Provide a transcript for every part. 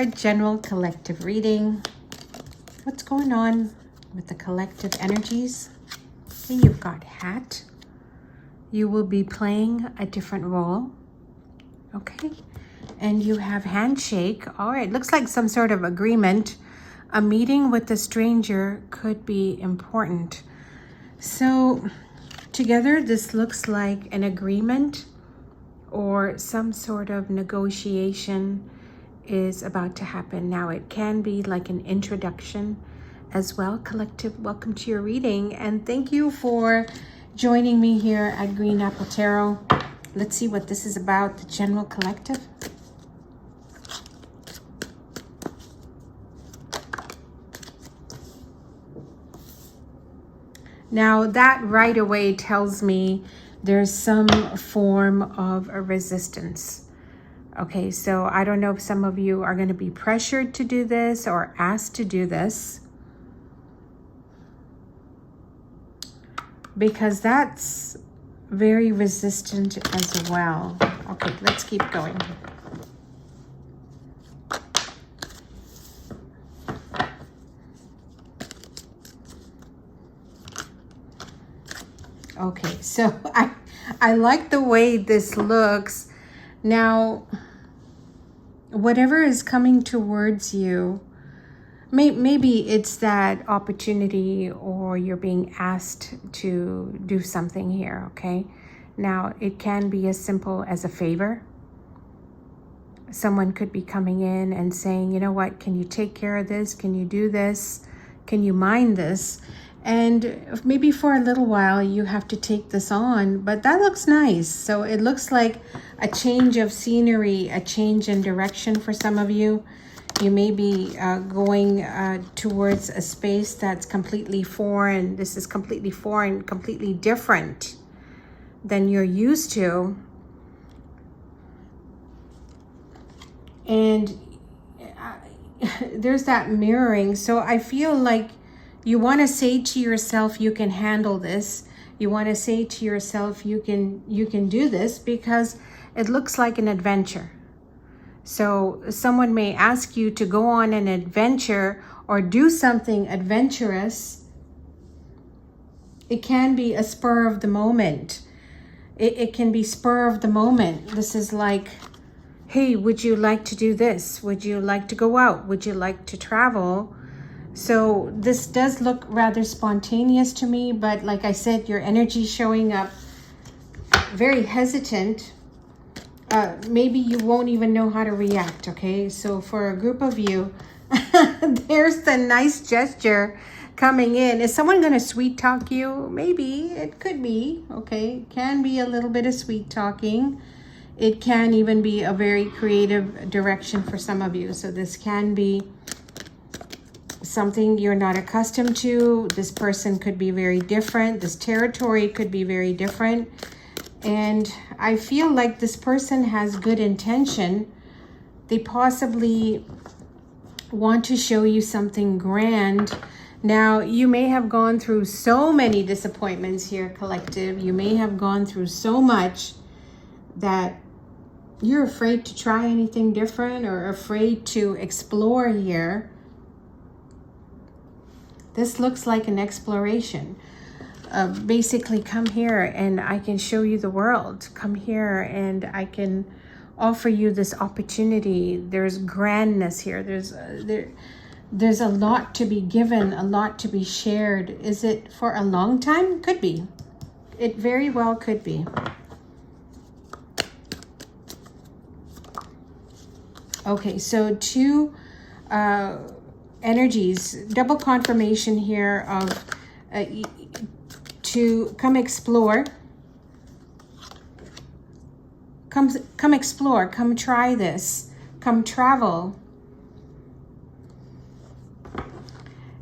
your general collective reading. What's going on with the collective energies? Hey, you've got hat. You will be playing a different role. Okay. And you have handshake. All right. Looks like some sort of agreement. A meeting with a stranger could be important. So together, this looks like an agreement or some sort of negotiation is about to happen. Now, it can be like an introduction as well. Collective, welcome to your reading. And thank you for joining me here at Green Apple Tarot. Let's see what this is about, the general collective. Now, that right away tells me there's some form of a resistance. Okay, so I don't know if some of you are going to be pressured to do this or asked to do this, because that's very resistant as well. Okay, let's keep going. Okay, so I like the way this looks. Now, whatever is coming towards you, maybe it's that opportunity or you're being asked to do something here, okay? Now, it can be as simple as a favor. Someone could be coming in and saying, you know what, can you take care of this? Can you do this? Can you mind this? And maybe for a little while you have to take this on, but that looks nice. So it looks like a change of scenery, a change in direction for some of you. You may be going towards a space that's completely foreign. This is completely foreign, completely different than you're used to. And there's that mirroring. So I feel like you want to say to yourself, you can handle this. You want to say to yourself, you can do this, because it looks like an adventure. So someone may ask you to go on an adventure or do something adventurous. It can be a spur of the moment. It can be spur of the moment. This is like, hey, would you like to do this? Would you like to go out? Would you like to travel? So this does look rather spontaneous to me, but like I said, your energy showing up very hesitant. Maybe you won't even know how to react, okay? So for a group of you, there's the nice gesture coming in. Is someone going to sweet talk you? Maybe. It could be, okay? Can be a little bit of sweet talking. It can even be a very creative direction for some of you. So this can be something you're not accustomed to. This person could be very different. This territory could be very different. And I feel like this person has good intention. They possibly want to show you something grand. Now, you may have gone through so many disappointments here, collective. You may have gone through so much that you're afraid to try anything different or afraid to explore here. This looks like an exploration. Basically, come here and I can show you the world. Come here and I can offer you this opportunity. There's grandness here. There's a lot to be given, a lot to be shared. Is it for a long time? Could be. It very well could be. Okay, so two energies, double confirmation here of to come explore. Come explore, come try this, come travel.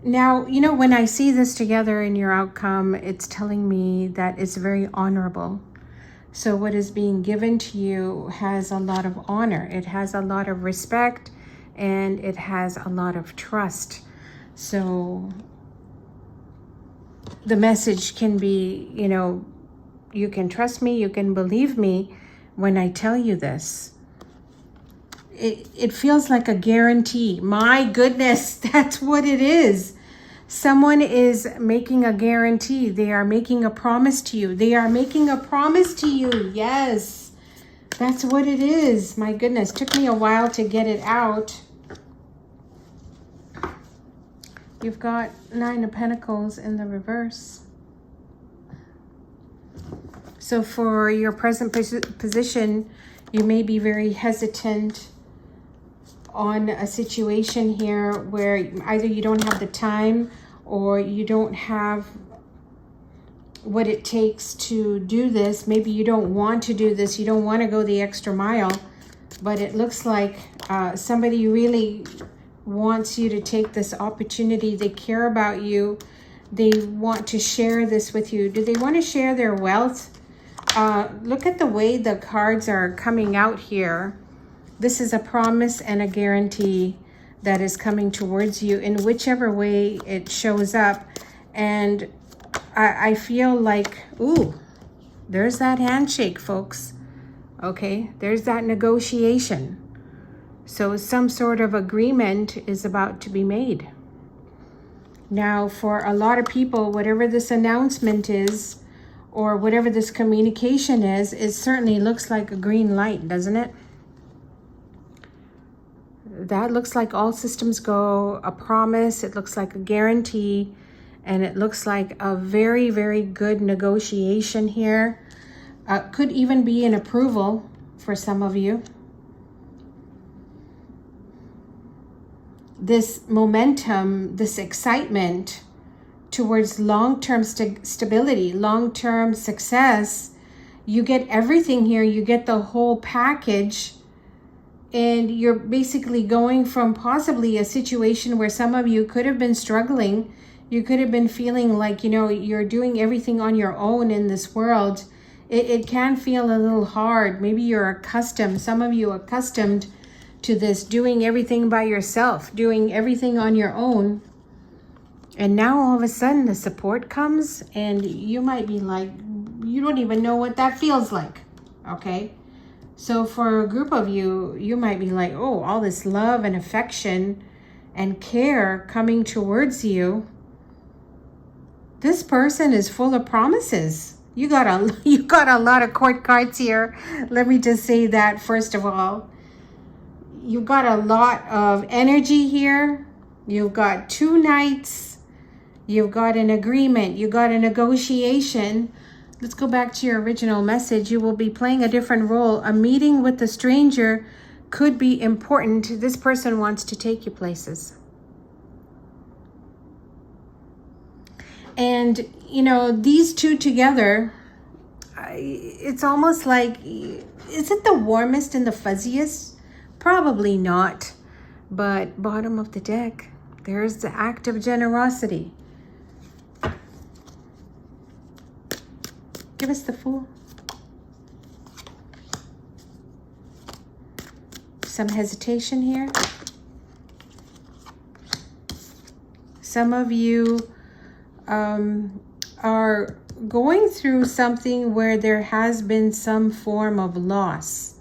Now, you know, when I see this together in your outcome, it's telling me that it's very honorable. So what is being given to you has a lot of honor. It has a lot of respect and it has a lot of trust. So the message can be, you know, you can trust me, you can believe me when I tell you this. it feels like a guarantee. My goodness, that's what it is. Someone is making a guarantee. They are making a promise to you. They are making a promise to you. Yes, that's what it is. My goodness, took me a while to get it out. You've got Nine of Pentacles in the reverse. So for your present position, you may be very hesitant on a situation here where either you don't have the time or you don't have what it takes to do this. Maybe you don't want to do this. You don't want to go the extra mile, but it looks like somebody really wants you to take this opportunity. They care about you. They want to share this with you. Do they want to share their wealth? Look at the way the cards are coming out here. This is a promise and a guarantee that is coming towards you in whichever way it shows up. And I feel like, ooh, there's that handshake, folks. Okay, there's that negotiation. So some sort of agreement is about to be made. Now, for a lot of people, whatever this announcement is, or whatever this communication is, it certainly looks like a green light, doesn't it? That looks like all systems go, a promise. It looks like a guarantee, and it looks like a very, very good negotiation here. Could even be an approval for some of you. This momentum, this excitement towards long-term stability, long-term success. You get everything here. You get the whole package. And you're basically going from possibly a situation where some of you could have been struggling. You could have been feeling like, you know, you're doing everything on your own in this world. It can feel a little hard. Maybe you're accustomed, some of you accustomed to this, doing everything by yourself, doing everything on your own. And now all of a sudden the support comes and you might be like, you don't even know what that feels like, okay? So for a group of you, you might be like, oh, all this love and affection and care coming towards you. This person is full of promises. You got a lot of court cards here. Let me just say that first of all. You've got a lot of energy here. You've got two knights. You've got an agreement. You got a negotiation. Let's go back to your original message. You will be playing a different role. A meeting with a stranger could be important. This person wants to take you places. And, you know, these two together, it's almost like, is it the warmest and the fuzziest? Probably not. But bottom of the deck, there's the act of generosity. Give us the Fool. Some hesitation here. Some of you are going through something where there has been some form of loss.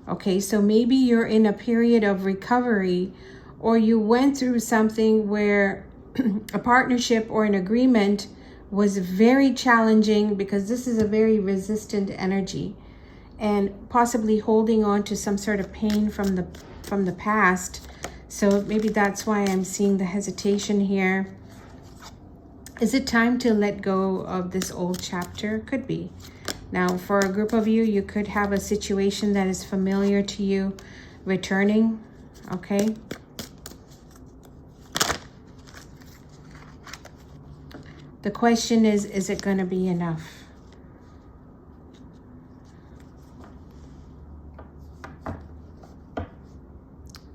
Okay, so maybe you're in a period of recovery, or you went through something where a partnership or an agreement was very challenging, because this is a very resistant energy, and possibly holding on to some sort of pain from the past. So maybe that's why I'm seeing the hesitation here. Is it time to let go of this old chapter? Could be. Now, for a group of you, you could have a situation that is familiar to you returning, okay? The question is it going to be enough?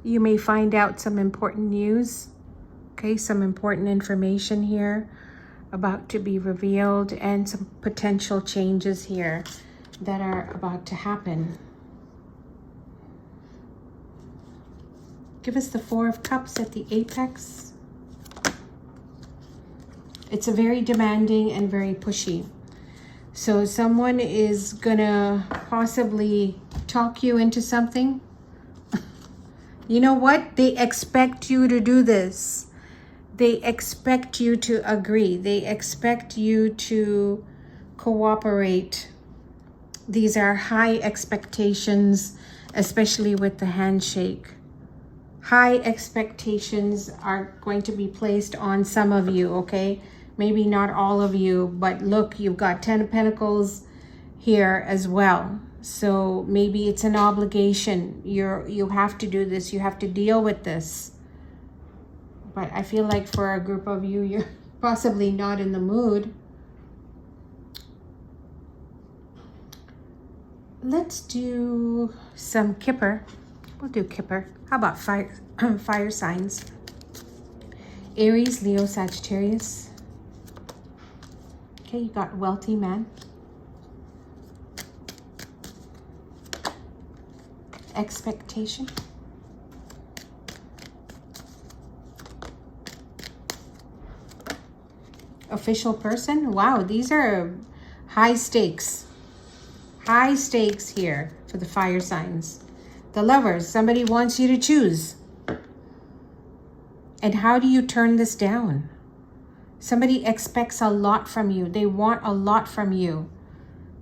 You may find out some important news, okay? Some important information here about to be revealed, and some potential changes here that are about to happen. Give us the Four of Cups at the apex. It's a very demanding and very pushy. So someone is gonna possibly talk you into something. You know what? They expect you to do this. They expect you to agree. They expect you to cooperate. These are high expectations, especially with the handshake. High expectations are going to be placed on some of you, okay? Maybe not all of you, but look, you've got 10 of Pentacles here as well. So maybe it's an obligation. You have to do this. You have to deal with this. But I feel like for a group of you, you're possibly not in the mood. Let's do some Kipper. We'll do Kipper. How about fire signs? Aries, Leo, Sagittarius. Okay, you got wealthy man. Expectation. Official person. Wow, these are high stakes. High stakes here for the fire signs. The Lovers, somebody wants you to choose. And how do you turn this down? Somebody expects a lot from you. They want a lot from you.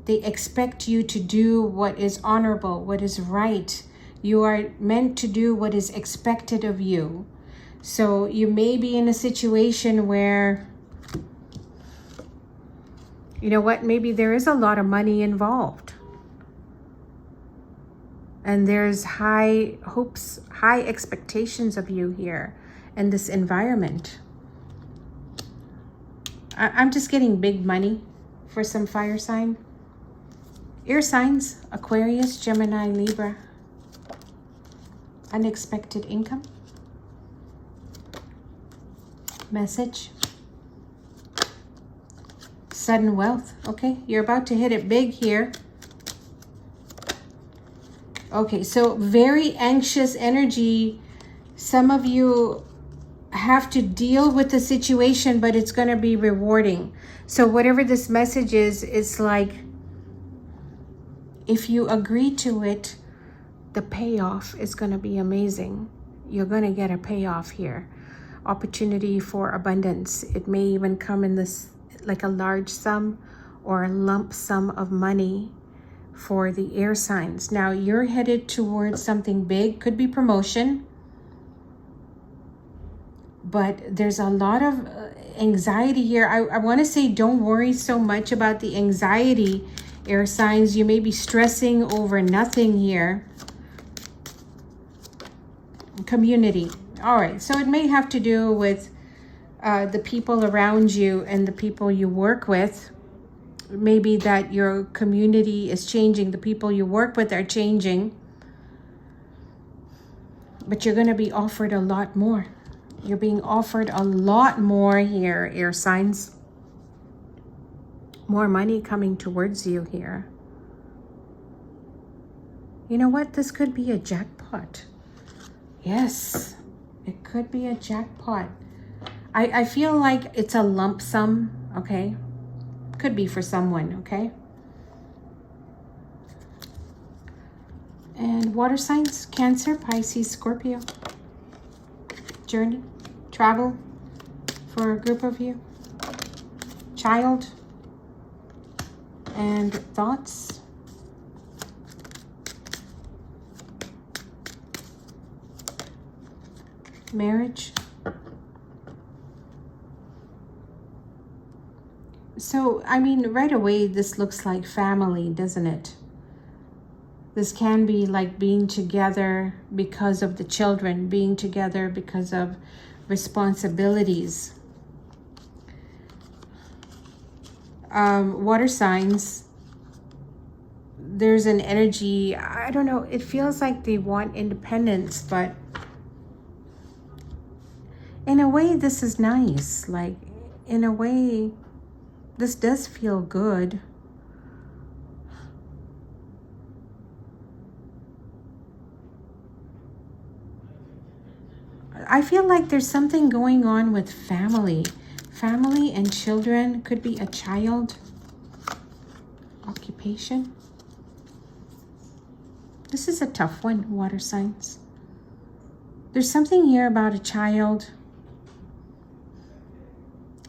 They expect you to do what is honorable, what is right. You are meant to do what is expected of you. So you may be in a situation where, you know what, maybe there is a lot of money involved. And there's high hopes, high expectations of you here in this environment. I'm just getting big money for some fire sign. Air signs, Aquarius, Gemini, Libra. Unexpected income. Message. Sudden wealth. Okay, you're about to hit it big here. Okay, so very anxious energy. Some of you have to deal with the situation, but it's going to be rewarding. So whatever this message is, it's like, if you agree to it, the payoff is going to be amazing. You're going to get a payoff here. Opportunity for abundance. It may even come in this, like a large sum or a lump sum of money for the air signs. Now you're headed towards something big. Could be promotion. But there's a lot of anxiety here. I want to say don't worry so much about the anxiety, air signs. You may be stressing over nothing here. Community. All right. So it may have to do with the people around you and the people you work with. Maybe that your community is changing. The people you work with are changing. But you're going to be offered a lot more. You're being offered a lot more here, air signs. More money coming towards you here. You know what? This could be a jackpot. Yes, it could be a jackpot. I feel like it's a lump sum, okay? Could be for someone, okay? And water signs, Cancer, Pisces, Scorpio. Journey, travel for a group of you. Child and thoughts. Marriage. So, I mean, right away, this looks like family, doesn't it? This can be like being together because of the children, being together because of responsibilities. Water signs, there's an energy, I don't know, it feels like they want independence, but in a way, this is nice. Like, in a way, this does feel good. I feel like there's something going on with family. Family and children. Could be a child. Occupation. This is a tough one, water signs. There's something here about a child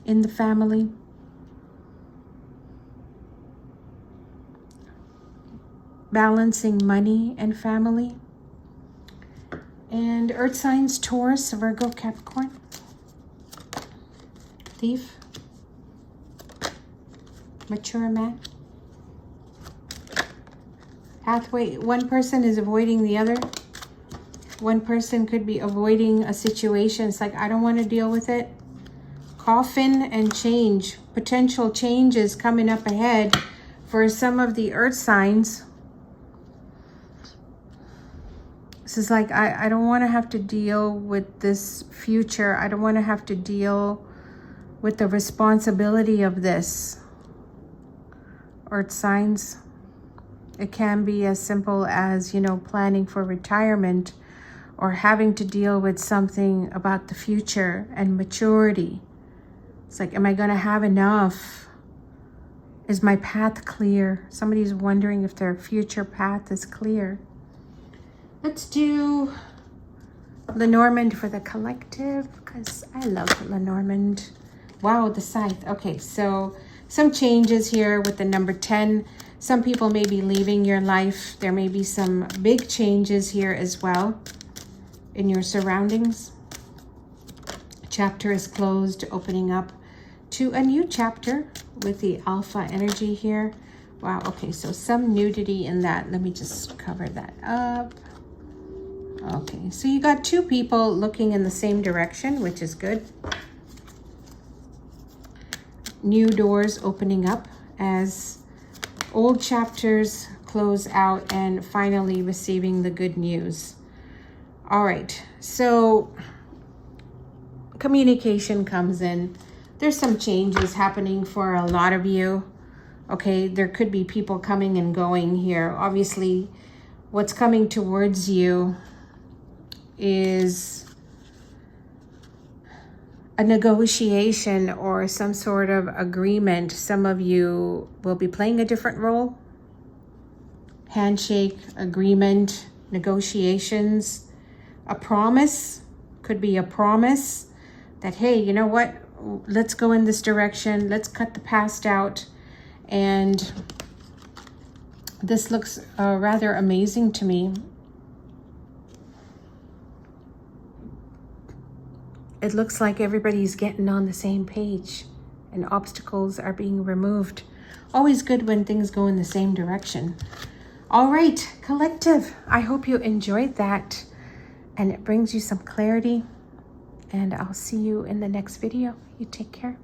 in the family. Balancing money and family. And earth signs, Taurus, Virgo, Capricorn. Thief. Mature man. Pathway. One person is avoiding the other. One person could be avoiding a situation. It's like, I don't want to deal with it. Coffin and change. Potential changes coming up ahead for some of the earth signs. This is like, I don't want to have to deal with this future. I don't want to have to deal with the responsibility of this. Earth signs. It can be as simple as, you know, planning for retirement or having to deal with something about the future and maturity. It's like, am I going to have enough? Is my path clear? Somebody's wondering if their future path is clear. Let's do Lenormand for the collective, because I love Lenormand. Wow, the scythe. Okay, so some changes here with the number 10. Some people may be leaving your life. There may be some big changes here as well in your surroundings. Chapter is closed, opening up to a new chapter with the alpha energy here. Wow, okay, so some nudity in that. Let me just cover that up. Okay, so you got two people looking in the same direction, which is good. New doors opening up as old chapters close out and finally receiving the good news. All right, so communication comes in. There's some changes happening for a lot of you. Okay, there could be people coming and going here. Obviously, what's coming towards you is a negotiation or some sort of agreement. Some of you will be playing a different role. Handshake, agreement, negotiations, a promise. Could be a promise that, hey, you know what? Let's go in this direction. Let's cut the past out. And this looks rather amazing to me. It looks like everybody's getting on the same page and obstacles are being removed. Always good when things go in the same direction. All right, collective, I hope you enjoyed that and it brings you some clarity. And I'll see you in the next video. You take care.